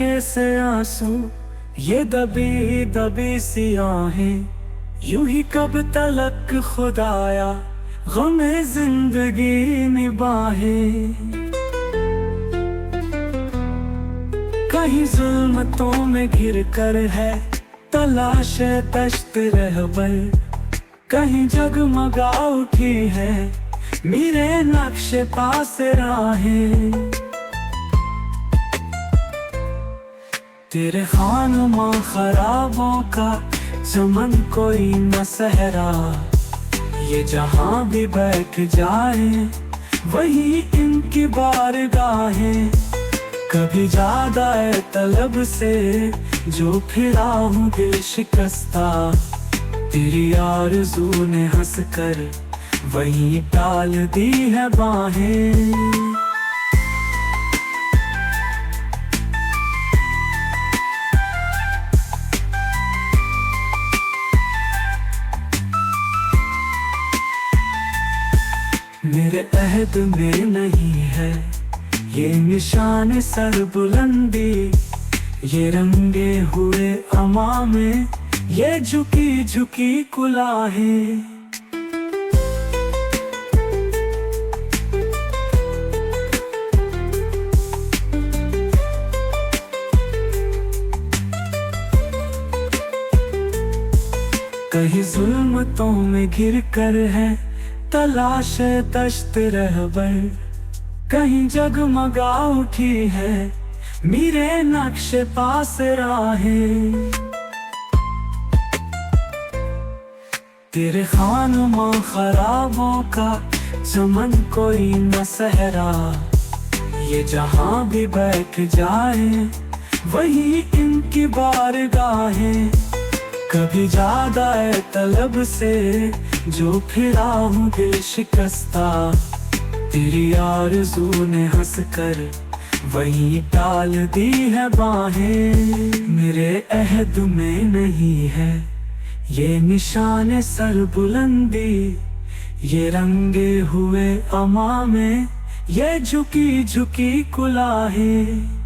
आंखें से आंसू, ये दबी दबी सी आहें, यूं ही कब तलक खुदाया गमे जिंदगी निभाए। कहीं जुल्मतों में घिर कर है तलाश दश्त रहबर, कहीं जगमगा उठी है मेरे नक्शे पास राहें। तेरे खानमा खराबों का चमन कोई न सहरा, ये जहां भी बैठ जाए वही इनकी बारगाहें। कभी ज्यादा तलब से जो फिरा हूँ दिल शिकस्ता, तेरी आरज़ू ने हंस कर वही टाल दी है बाहें। मेरे अहद में नहीं है ये निशान सर बुलंदी, ये रंगे हुए अमा में ये झुकी झुकी कुलाहें। कहीं जुल्मतों में घिर कर है तलाश दश्त रहबर, कहीं जगमगा उठी है मेरे नक्शे पास राहें। तेरे खानमा खराबों का चमन कोई न सहरा, ये जहां भी बैठ जाए वही इनकी बारगाहें। कभी ज्यादा तलब से जो फिरा हूँ दिल शिकस्ता, तेरी आरज़ू ने हंस कर वही टाल दी है बाहें। मेरे अहद में नहीं है ये निशान सर बुलंदी, ये रंगे हुए अमा में ये झुकी झुकी कुलाहें।